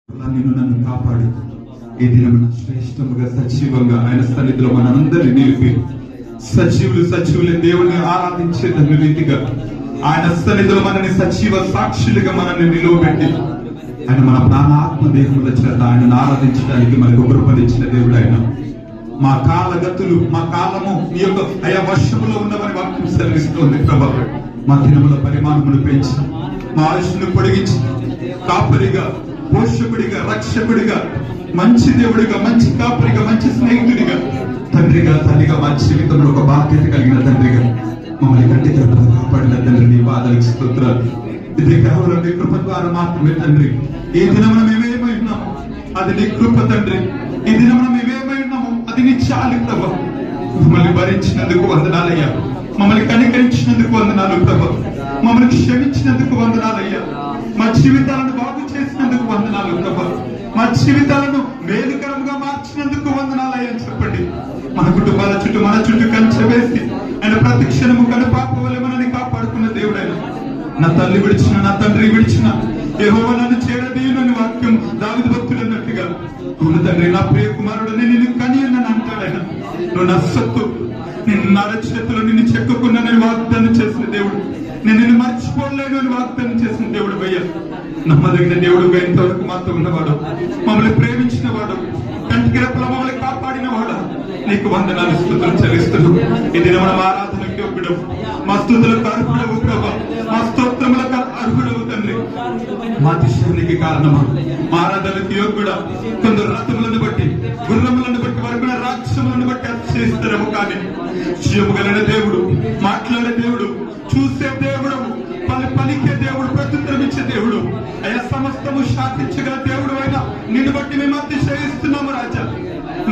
నిన్ను నన్ను కాపాడు. ఈ దినమున శ్రేష్టముగా సజీవంగా ఆయన సన్నిధిలో మనందరినీ నిలిపి సజీవులే దేవుని ఆరాధించే రీతిగా ఆయన సన్నిధిలో మనని సజీవ సాక్షులుగా మనల్ని నిలువబెట్టి ఆయన మన ప్రాణాత్మ దేహముల చేత ఆయనను ఆరాధించడానికి మనకు కృపనిచ్చిన దేవుడు ఆయన. మా కాలగతులు మా కాలము ఈ యొక్క అయా వర్షములో ఉన్నవని వాక్యం సెలవిస్తోంది ప్రభా. మా దినముల పరిమాణమును పెంచి మా ఆయుష్ను పొడిగించి కాపరిగా పోషకుడిగా రక్షకుడిగా మంచి దేవుడిగా మంచి కాపరిగా మంచి స్నేహితుడిగా తండ్రిగా తల్లిగా మా జీవితంలో ఒక బాధ్యత కలిగిన తండ్రిగా మమ్మల్ని కంటి కృపను కాపాడిన తండ్రి నీ బాధలకు స్తోత్రాలు. ఇది కేవలం నీ కృప ద్వారా మాత్రమే తండ్రి. ఈ దినమున మేమేమై ఉన్నాము అది నీ కృప తండ్రి. ఈ దినమున మేమేమై ఉన్నాము అది నీ చాలు ప్రభా. మమ్మల్ని భరించినందుకు వందనాలయ్యా. మమ్మల్ని కనికరించినందుకు వందనాలు ప్రభా. మమ్మల్ని క్షమించినందుకు వందనాలయ్యా. మా జీవితాలను బాగు చేసినందుకు వందనాలు ప్రభా. మా జీవితాలను మేలుకరంగా మార్చినందుకు వందనాలయ్యా చెప్పండి. మన కుటుంబాల చుట్టూ మన చుట్టూ కంచె వేసి ఆయన ప్రతి క్షణము కనుపాపవలె మనల్ని కాపాడుకున్న దేవుడైన నా తల్లి విడిచిన నా తండ్రి విడిచిన యెహోవా నన్ను చేరదీయునని వాక్యం దావీదు భక్తుడు అన్నట్టుగా అవును తండ్రి నా ప్రియ కుమారుడు నిన్ను కని అని అంటాడైనా నువ్వు నా సొత్తు నిన్ను నా చేతిలో నిన్ను చెక్కుకున్నానని వాగ్దానం చేసిన దేవుడు. నేను నిన్ను మర్చిపోలేను అని వాగ్దానం చేసిన దేవుడు అయ్యా. నమ్మదగిన దేవుడు ఎంతవరకు మాతో ఉన్నవాడు, మమ్మల్ని ప్రేమించిన వాడు, కంటికి రెప్పల మమ్మల్ని కాపాడిన వాడు. నీకు వందనాలు స్తుతులు చెల్లిస్తున్నాం. ఈ దిన మనం ఆరాధనకి ఒక్కడు మా స్తుతులకు అర్హుడవు ప్రభా. మా స్తోత్రములకు అర్హుడవు తండ్రి. మా అతిశయానికి కారణమా మా ఆరాధనకి యోగ్యుడా. కొందరు రథములను బట్టి గుర్రములను బట్టి వరకున రాక్షములను బట్టి అతిశయిస్తాము. కానీ జీవము కలిగిన దేవుడు, మాట్లాడే దేవుడు, చూసే దేవుడు, పలికే దేవుడు, ప్రత్యుత్తరం ఇచ్చే దేవుడు, అయ్యా సమస్తము శాసించగల దేవుడు అయినా నిన్ను బట్టి మేము అతిశయిస్తున్నాము రాజా.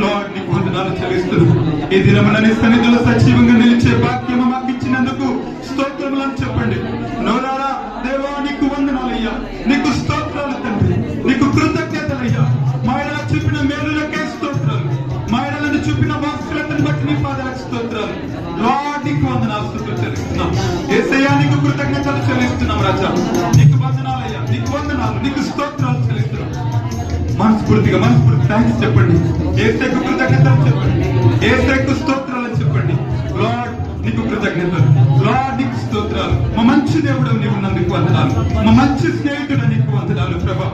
లార్డ్ నీకు వందనాలు చెల్లిస్తున్నాము. ఈ దినమున నీ సన్నిధిలో సజీవంగా నిలిచే భాగ్యము మాకు ఇచ్చినందుకు స్తోత్రములను చెప్పండి. నోరారా దేవా నీకు వందనాలయ్యా. నీకు స్తోత్రాలు తండ్రి. నీకు కృతజ్ఞతలయ్యా. మా ఎడల చూపిన మేలులకే స్తోత్రాలు. మా ఎడలను చూపిన వాక్సులను బట్టి నీ పాదాలకు స్తోత్రాలు. లార్డ్ నీకు వందనాలు స్తుతులు చెల్లిస్తున్నాం. యేసయ్యా నీకు కృతజ్ఞతలు చెల్లిస్తున్నాం రాజా. నీకు వందనాలయ్యా. నీకు వందనాలు, నీకు స్తోత్రాలు చెల్లిస్తున్నాం. మనస్ఫూర్తిగా థ్యాంక్స్ చెప్పండి. యేసయ్యకు కృతజ్ఞతలు చెప్పండి. యేసయ్యకు స్తోత్రాలు చెప్పండి. లార్డ్ నీకు కృతజ్ఞతలు. లార్డ్ నీకు స్తోత్రాలు. మా మంచి దేవుడు నీవు నందుకు వందనాలు. మా మంచి స్నేహితుడు నీకు వందనాలు ప్రభా.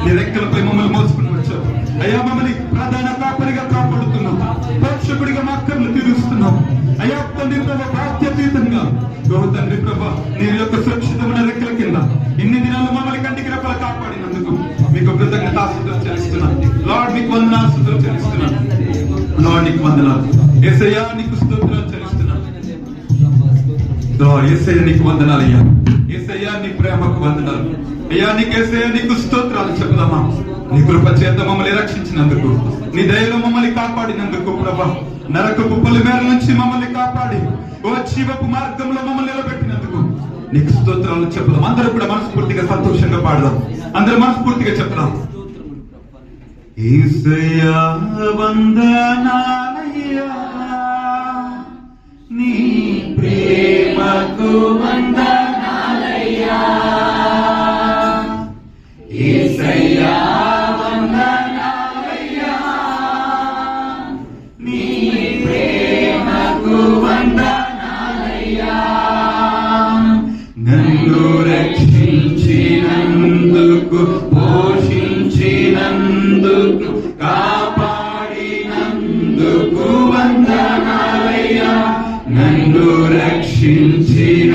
నీ రెక్కలపై మమ్మల్ని మోసుకుని వచ్చావు అయ్యా. మమ్మల్ని ప్రధాన కాపరిగా కాపాడుతున్నావు. పోషకుడిగా మా అక్కర్లు తీరుస్తున్నావు అయ్యా. తండ్రి ప్రభా బాధ్యతీతంగా తండ్రి ప్రభా నీ యొక్క సురక్షితమైన రెక్కల కింద ఇన్ని దినాలు మమ్మల్ని కంటికి రెప్పల కాపాడినందుకు మీకు కృతజ్ఞతాస్తుతులు చెల్లిస్తున్నాను. లార్డ్ నీకు వందనాలు స్తుతులు చెల్లిస్తున్నాను. లార్డ్ నీకు వందనాలు. యేసయ్యా నీకు స్తోత్రాలు చెల్లిస్తున్నాను. యేసయ్యా నీకు వందనాలయ్యా. యేసయ్యా నీ ప్రేమకు వందనాలు అయ్యా. నీకు యేసయ్యా నీకు స్తోత్రాలు చెప్దామా. నీ కృప చేత మమ్మల్ని రక్షించినందుకు, నీ దయలో మమ్మల్ని కాపాడినందుకు ప్రభా. నరకపు పొలిమేర నుంచి మమ్మల్ని కాపాడి ఓ జీవపు మార్గంలో మమ్మల్ని నిలబెట్టినందుకు నీకు స్తోత్రాలు చెప్దాం. అందరూ కూడా మనస్ఫూర్తిగా సంతోషంగా పాడదాం. అందరూ మనస్ఫూర్తిగా చెప్దాం. యేసయ్యా వందనాలయ్యా. నీ ప్రేమకు వందనాలయ్యా. యేసయ్యా వందనాలయ్యా. నీ ప్రేమకు వందనాలయ్యా. నన్ను రక్షించినందుకు, పోషించినందుకు, కాపాడినందుకు వందనాలయ్యా. నన్ను రక్షించినందుకు,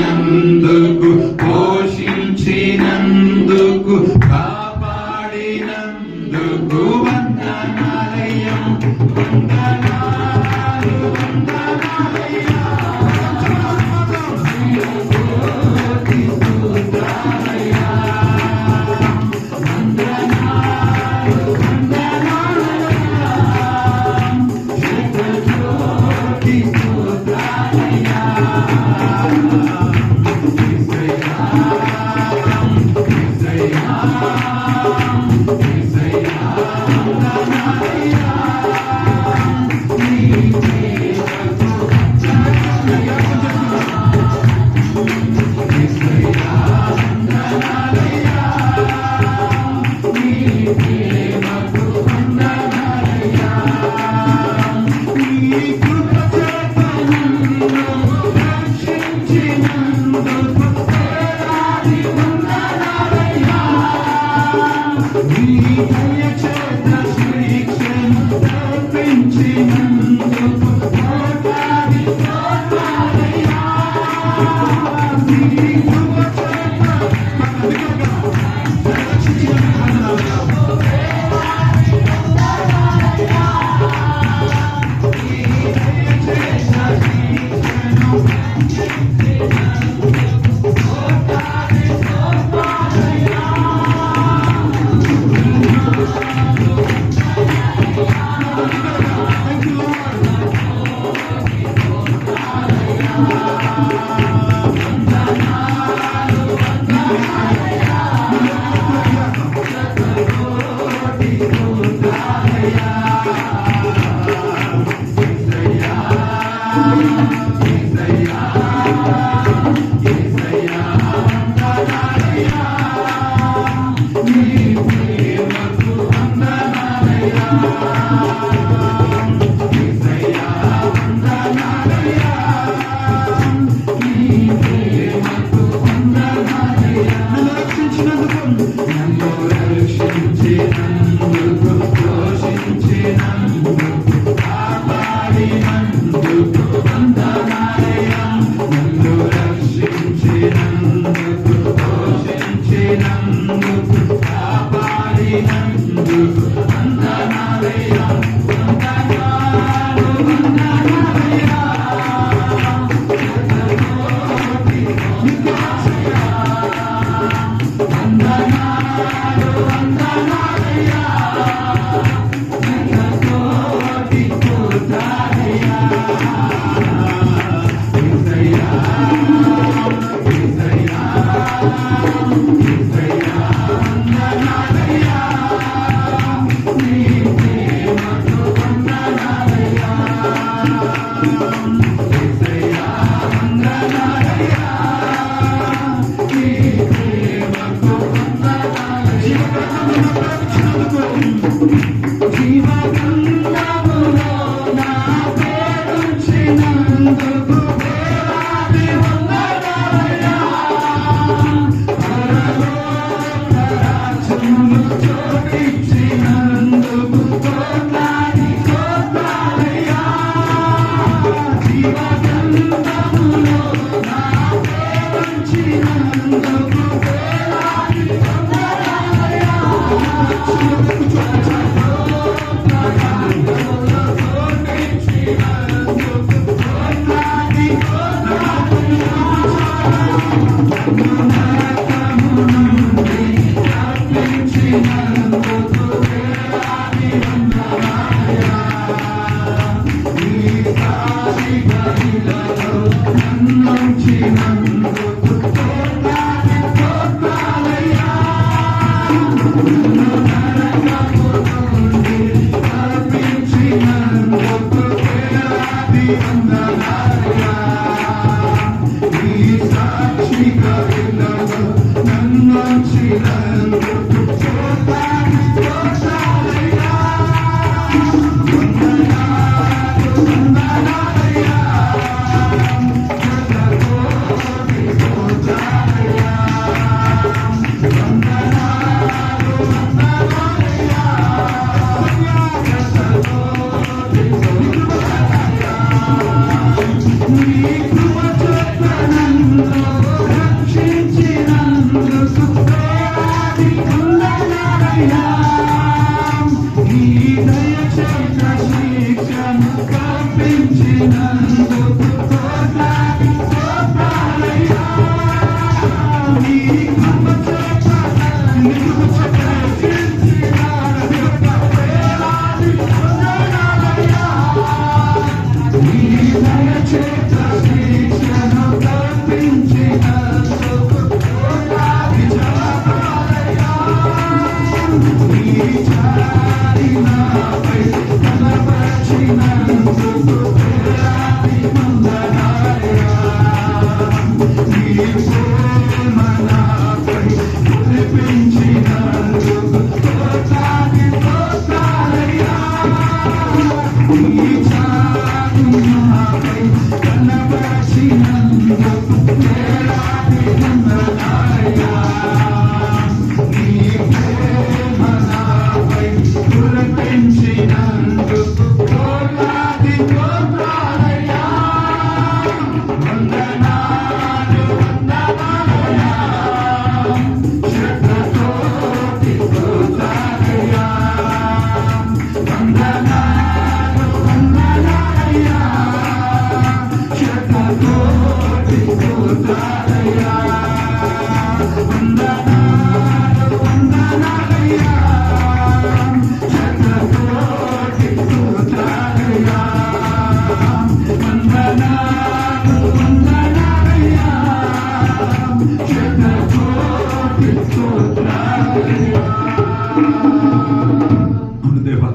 దేవా,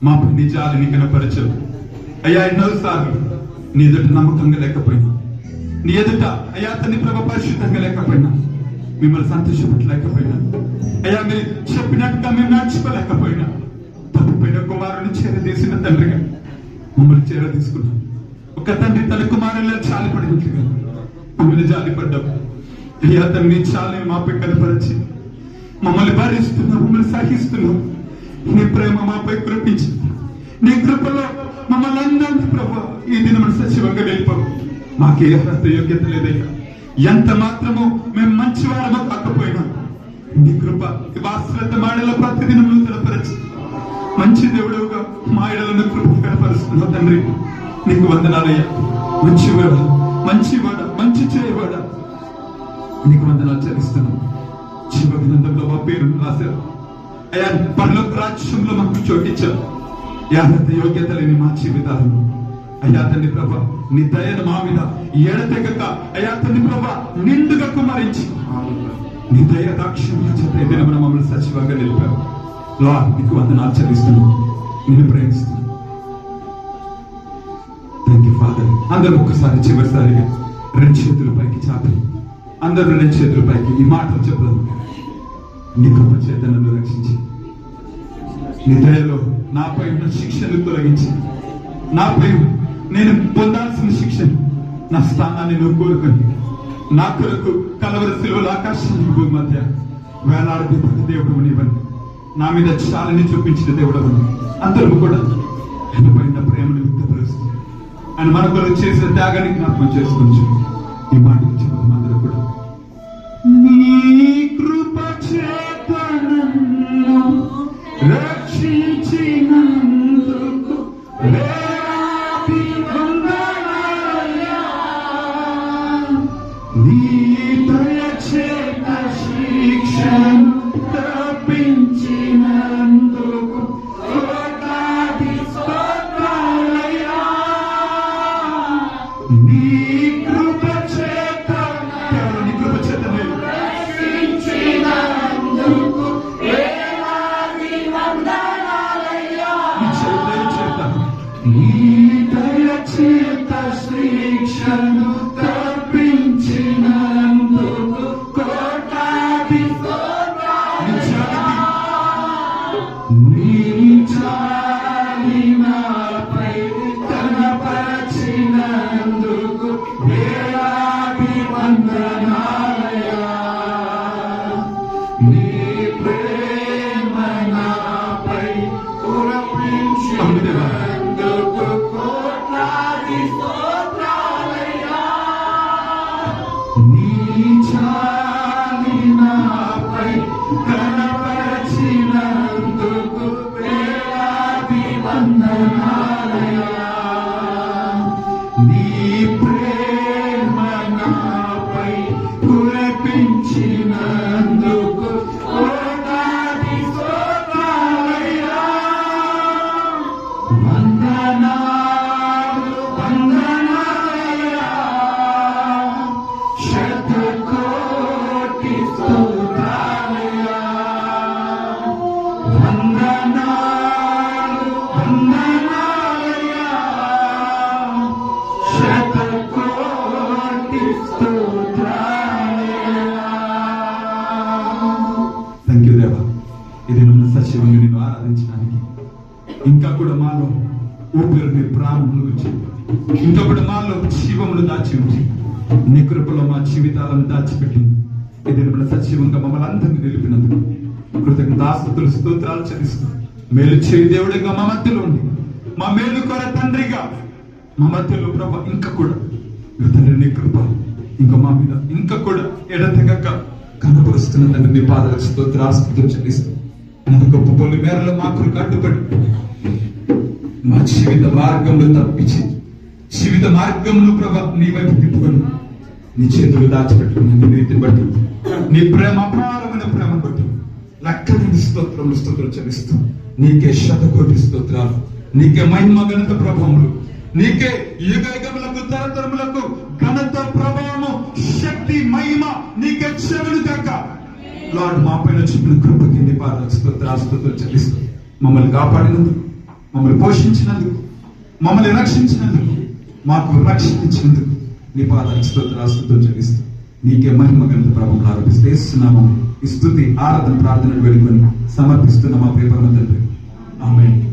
మా నీ జాలిని కనపరచవు అయ్యా. ఎన్నోసార్లు నీ ఎదుట నమ్మకంగా లేకపోయినా, నీ ఎదుట అయ్యా తండ్రి ప్రభు పరిశుద్ధంగా లేకపోయినా, మిమ్మల్ని సంతోషపెట్టలేకపోయినా అయ్యా, మీరు చెప్పినట్టుగా మేము నడుచుకోలేకపోయినా, తప్పిపోయిన కుమారుని చేరదీసిన తండ్రిగా మమ్మల్ని చేరదీసుకున్నాం. ఒక తండ్రి తన కుమారుల్లో జాలిపడినట్లుగా మమ్మల్ని జాలిపడ్డాం అయ్యా. తండ్రి చాలని మాపై కనపరిచి మమ్మల్ని భరిస్తున్నాం, మమ్మల్ని సహిస్తున్నాం. నీ ప్రేమ మాపై కృపించి నీ కృపలో మమ్మల్ని అందరినీ ప్రభు ఈ దినం సజీవంగా వెళ్ళిపోవు. మాకే అర్హత యోగ్యత లేదయ్యా. ఎంత మాత్రము మేము మంచి వారమో కాకపోయినా నీ కృప వాత్సల్యత మాడలో ప్రతిదినం నూతనపరచి మంచి దేవుడుగా మా ఇడలను కృప కనపరుస్తున్నావు తండ్రి. నీకు వందనాలయ్యా. మంచివాడ, మంచివాడ, మంచి చేయవాడ, నీకు వందనాలు చెల్లిస్తున్నాం. జీవగ్రంథంలో మా పేరు రాశారు అయ్యా. పరలోక రాజ్యంలో మాకు చోటిచ్చారు. అర్హత యోగ్యత లేని మా జీవితాలను అయ్యా తండ్రి ప్రభా నీ దయను మా మీద ఎడతెగక అయ్యా తండ్రి ప్రభా నిండుగా కుమరించి నీ దయ దాక్షిణ్య చేత ఏదైనా మమ్మల్ని సజీవంగా నిలిపావు. లార్డ్, నీకు వందనాలు చెల్లిస్తున్నాను. నేను ప్రేమిస్తున్నాను. Thank you father. అందరూ ఒక్కసారి చివరిసారిగా రెండు చేతుల పైకి చాపి అందరూ రెండు చేతుల పైకి ఈ మాటలు చెప్తాను. నీ కృప చేత నన్ను రక్షించి నీ దయలో నాపై ఉన్న శిక్షను తొలగించి నాపై నేను పొందాల్సిన శిక్షను నా స్థానాన్ని నువ్వు కోరుకొని నా కొరకు కలవరి శిలువల ఆకాశం మధ్య వేలాడి దేవుడు నీవని నా మీద చాలని చూపించిన దేవుడు అందరూ కూడా ఆయన పైన ప్రేమను వ్యక్తపరుస్తూ ఆయన మన కొరకు చేసిన త్యాగాన్ని జ్ఞాపకం చేసుకొచ్చు. ఈ మాటలు చెప్పడం అందరూ కూడా నీ కృప చేత నన్ను రక్షించినందుకు వేలాది వందనాలయ్యా. నీ దయ చేత శిక్షను తప్పించినందుకు కోట్లాది స్తోత్రాలయ్యా. నీ కృప చేత, నీ కృప చేత రక్షించినందుకు వేలాది వందనాలయ్యా. నీ దయ చేత శిక్షను తప్పించినందుకు కోట్లాది నీ జాలి నాపై కనపరిచినందుకు వేలాది వందనాలయ్యా. నీ ప్రేమ నాపై కురిపించినందుకు కోట్లాది స్తోత్రాలయ్యా. నీ జాలి నాపై కనపరిచినందుకు వేలాది వందనాలయ్యా. నీ ప్రేమ నాపై కురిపించినందుకు కోట్లాది స్తోత్రాలయ్యా. వందనాలు వందనాలయ్యా. శతకోటి స్తోత్రాలయ్యా. వందనాలు వందనాలయ్యా. శతకోటి స్తోత్రాలయ్యా. థ్యాంక్ యూ దేవా. ఇది నన్ను సజీవంగా నేను ఆరాధించడానికి ఇంకా కూడా మాలో ఊపిరిని ప్రాణములు ఉంచి ఇంకా కూడా మాలో జీవములు దాచి ఉంచి నీ కృపలో మా జీవితాలను దాచిపెట్టి ఇది మన సజీవంగా మమ్మల్ని అందరినీ నిలిపినందుకు కృతజ్ఞతాస్తుతులు స్తోత్రాలు చెల్లిస్తూ మేలు చేయి దేవుడిగా మా మధ్యలో ఉండి మా మేలు కొర తండ్రిగా మా మధ్యలో ప్రభా ఇంకా కూడా తండ్రి నీ కృప ఇంకా మా మీద ఇంకా కూడా ఎడతెగక కనపరుస్తున్న తండ్రి నీ పాదాలకు స్తోత్రాస్తుతులు చెల్లిస్తూ మా గొప్ప పొలి మేరలో మా కొరకు అడ్డుపడి మా జీవిత మార్గంలో తప్పించి జీవిత మార్గంలో ప్రభా నీ వైపు తిప్పుకొని నీ చేతులు దాచిపెట్టుకుని నీ నీతిని బట్టి నీ ప్రేమ అపారమైన ప్రేమ బట్టి లెక్కలేని స్తోత్రములు స్తోత్రం చెల్లిస్తూ నీకే శతకోటి స్తోత్రాలు, నీకే మహిమ ఘనత ప్రభావములు, నీకే యుగ యుగములకు తరతరములకు ఘనత ప్రభావము శక్తి మహిమ నీకే చెవులు కాక లార్డ్ మా పైన చూపిన కృపకి నీ పాదాలకు స్తోత్రాలు చెల్లిస్తూ మమ్మల్ని కాపాడినందుకు, మమ్మల్ని పోషించినందుకు, మమ్మల్ని రక్షించినందుకు, మాకు రక్షణ ఇచ్చినందుకు నీ పాదాలకు స్తోత్రాస్తుతులు చెల్లిస్తూ నీకే మహిమ ఘనత ప్రభావం ఆరోపిస్తూ ఈ స్తుతి ఆరాధన ప్రార్థన వేడుకొని సమర్పిస్తున్న మా ప్రియ పరమ తండ్రి. ఆమేన్.